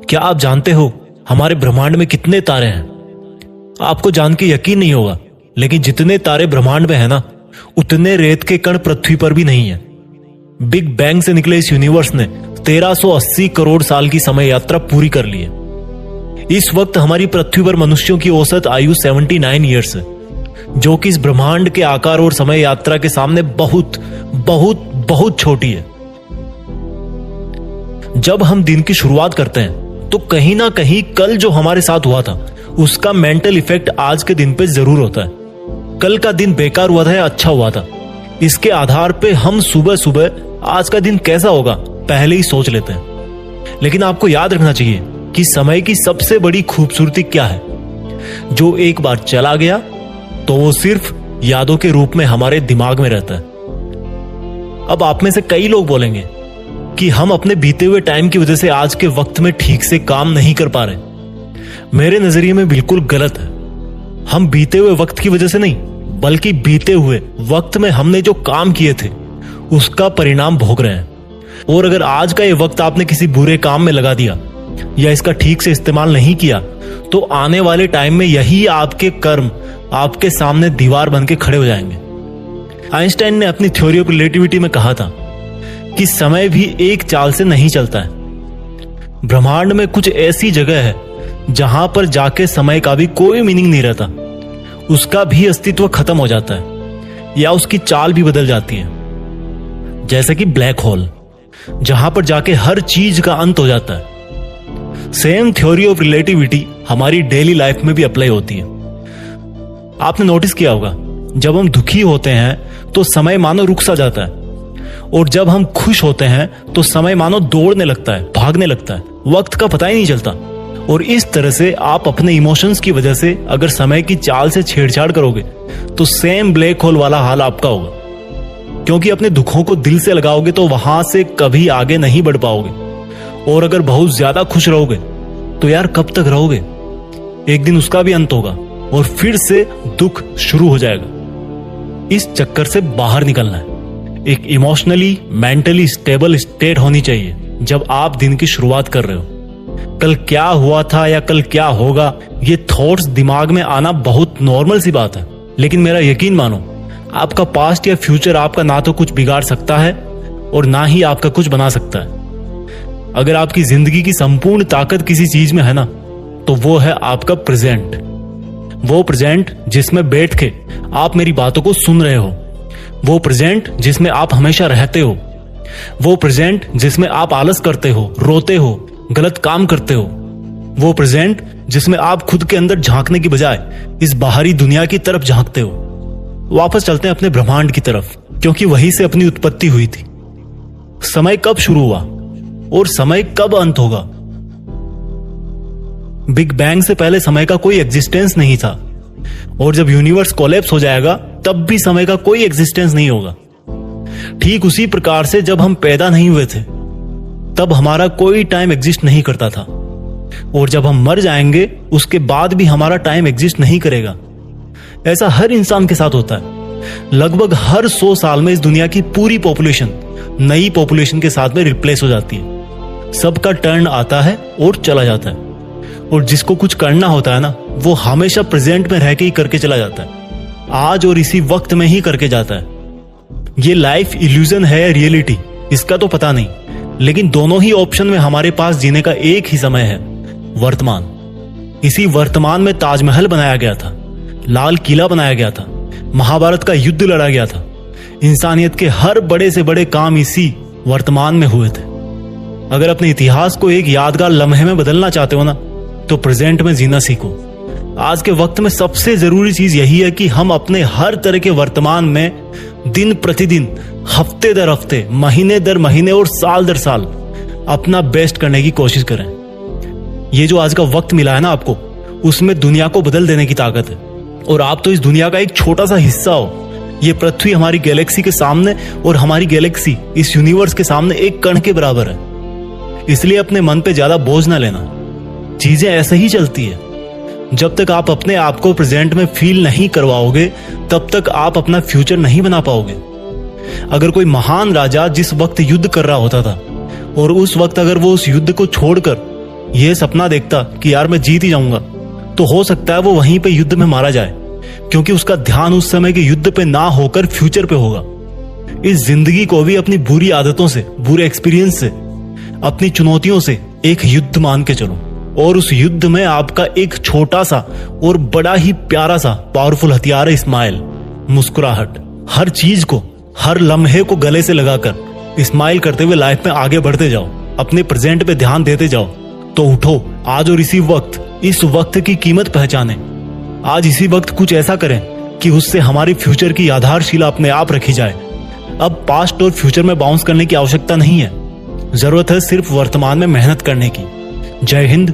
क्या आप जानते हो हमारे ब्रह्मांड में कितने तारे हैं? आपको जान के यकीन नहीं होगा, लेकिन जितने तारे ब्रह्मांड में है ना, उतने रेत के कण पृथ्वी पर भी नहीं है। बिग बैंग से निकले इस यूनिवर्स ने 1380 करोड़ साल की समय यात्रा पूरी कर ली है। इस वक्त हमारी पृथ्वी पर मनुष्यों की औसत आयु 79 ईयर्स है, जो कि इस ब्रह्मांड के आकार और समय यात्रा के सामने बहुत बहुत बहुत छोटी है। जब हम दिन की शुरुआत करते हैं तो कहीं ना कहीं कल जो हमारे साथ हुआ था उसका मेंटल इफेक्ट आज के दिन पे जरूर होता है। कल का दिन बेकार हुआ था या अच्छा हुआ था, इसके आधार पे हम सुबह सुबह आज का दिन कैसा होगा पहले ही सोच लेते हैं। लेकिन आपको याद रखना चाहिए कि समय की सबसे बड़ी खूबसूरती क्या है। जो एक बार चला गया तो वो सिर्फ यादों के रूप में हमारे दिमाग में रहता है। अब आप में से कई लोग बोलेंगे कि हम अपने बीते हुए टाइम की वजह से आज के वक्त में ठीक से काम नहीं कर पा रहे। मेरे नजरिए में बिल्कुल गलत है। हम बीते हुए वक्त की वजह से नहीं, बल्कि बीते हुए वक्त में हमने जो काम किए थे उसका परिणाम भोग रहे हैं। और अगर आज का ये वक्त आपने किसी बुरे काम में लगा दिया या इसका ठीक से इस्तेमाल नहीं किया तो आने वाले टाइम में यही आपके कर्म आपके सामने दीवार बन के खड़े हो जाएंगे। आइंस्टाइन ने अपनी थ्योरी ऑफ रिलेटिविटी में कहा था कि समय भी एक चाल से नहीं चलता है। ब्रह्मांड में कुछ ऐसी जगह है जहां पर जाके समय का भी कोई मीनिंग नहीं रहता, उसका भी अस्तित्व खत्म हो जाता है या उसकी चाल भी बदल जाती है। जैसे कि ब्लैक होल, जहां पर जाके हर चीज का अंत हो जाता है। सेम थ्योरी ऑफ रिलेटिविटी हमारी डेली लाइफ में भी अप्लाई होती है। आपने नोटिस किया होगा, जब हम दुखी होते हैं तो समय मानो रुक सा जाता है, और जब हम खुश होते हैं तो समय मानो दौड़ने लगता है, भागने लगता है, वक्त का पता ही नहीं चलता। और इस तरह से आप अपने इमोशंस की वजह से अगर समय की चाल से छेड़छाड़ करोगे तो सेम ब्लैक होल वाला हाल आपका होगा। क्योंकि अपने दुखों को दिल से लगाओगे तो वहां से कभी आगे नहीं बढ़ पाओगे। और अगर बहुत ज्यादा खुश रहोगे तो यार कब तक रहोगे? एक दिन उसका भी अंत होगा और फिर से दुख शुरू हो जाएगा। इस चक्कर से बाहर निकलना है। एक इमोशनली मेंटली स्टेबल स्टेट होनी चाहिए जब आप दिन की शुरुआत कर रहे हो। कल क्या हुआ था या कल क्या होगा, ये थॉट्स दिमाग में आना बहुत नॉर्मल सी बात है। लेकिन मेरा यकीन मानो, आपका पास्ट या फ्यूचर आपका ना तो कुछ बिगाड़ सकता है और ना ही आपका कुछ बना सकता है। अगर आपकी जिंदगी की संपूर्ण ताकत किसी चीज में है ना, तो वो है आपका प्रेजेंट। वो प्रेजेंट जिसमें बैठ के आप मेरी बातों को सुन रहे हो, वो प्रेजेंट जिसमें आप हमेशा रहते हो, वो प्रेजेंट जिसमें आप आलस करते हो, रोते हो, गलत काम करते हो, वो प्रेजेंट जिसमें आप खुद के अंदर झांकने की बजाय इस बाहरी दुनिया की तरफ झांकते हो। वापस चलते हैं अपने ब्रह्मांड की तरफ, क्योंकि वहीं से अपनी उत्पत्ति हुई थी। समय कब शुरू हुआ और समय कब अंत होगा? बिग बैंग से पहले समय का कोई एग्जिस्टेंस नहीं था, और जब यूनिवर्स कोलैप्स हो जाएगा तब भी समय का कोई एग्जिस्टेंस नहीं होगा। ठीक उसी प्रकार से जब हम पैदा नहीं हुए थे तब हमारा कोई टाइम एग्जिस्ट नहीं करता था, और जब हम मर जाएंगे उसके बाद भी हमारा टाइम एग्जिस्ट नहीं करेगा। ऐसा हर इंसान के साथ होता है। लगभग हर 100 साल में इस दुनिया की पूरी पॉपुलेशन नई पॉपुलेशन के साथ में रिप्लेस हो जाती है। सबका टर्न आता है और चला जाता है, और जिसको कुछ करना होता है ना, वो हमेशा प्रेजेंट में रह के ही करके चला जाता है, आज और इसी वक्त में ही करके जाता है। ये लाइफ इल्यूजन है या रियलिटी, इसका तो पता नहीं, लेकिन दोनों ही ऑप्शन में हमारे पास जीने का एक ही समय है, वर्तमान। इसी वर्तमान में ताजमहल बनाया गया था, लाल किला बनाया गया था, महाभारत का युद्ध लड़ा गया था। इंसानियत के हर बड़े से बड़े काम इसी वर्तमान में हुए थे। अगर अपने इतिहास को एक यादगार लम्हे में बदलना चाहते हो ना, तो प्रेजेंट में जीना सीखो। आज के वक्त में सबसे जरूरी चीज यही है कि हम अपने हर तरह के वर्तमान में दिन प्रतिदिन, हफ्ते दर हफ्ते, महीने दर महीने और साल दर साल अपना बेस्ट करने की कोशिश करें। ये जो आज का वक्त मिला है ना आपको, उसमें दुनिया को बदल देने की ताकत है, और आप तो इस दुनिया का एक छोटा सा हिस्सा हो। ये पृथ्वी हमारी गैलेक्सी के सामने और हमारी गैलेक्सी इस यूनिवर्स के सामने एक कण के बराबर है। इसलिए अपने मन पे ज्यादा बोझ ना लेना। चीजें ऐसे ही चलती है। जब तक आप अपने आप को प्रेजेंट में फील नहीं करवाओगे तब तक आप अपना फ्यूचर नहीं बना पाओगे। अगर कोई महान राजा जिस वक्त युद्ध कर रहा होता था और उस वक्त अगर वो उस युद्ध को छोड़कर यह सपना देखता कि यार मैं जीत ही जाऊंगा, तो हो सकता है वो वहीं पे युद्ध में मारा जाए, क्योंकि उसका ध्यान उस समय के युद्ध पे ना होकर फ्यूचर पे होगा। इस जिंदगी को भी अपनी बुरी आदतों से, बुरे एक्सपीरियंस से, अपनी चुनौतियों से एक युद्ध मान के चलो, और उस युद्ध में आपका एक छोटा सा और बड़ा ही प्यारा सा पावरफुल हथियार है स्माइल, मुस्कुराहट। हर चीज को, हर लम्हे को गले से लगाकर स्माइल करते हुए लाइफ में आगे बढ़ते जाओ, अपने प्रेजेंट पे ध्यान देते जाओ। तो उठो आज और इसी वक्त, इस वक्त की कीमत पहचाने। आज इसी वक्त कुछ ऐसा करें कि उससे हमारी फ्यूचर की आधारशिला अपने आप रखी जाए। अब पास्ट और फ्यूचर में बाउंस करने की आवश्यकता नहीं है, जरूरत है सिर्फ वर्तमान में मेहनत करने की। जय हिंद,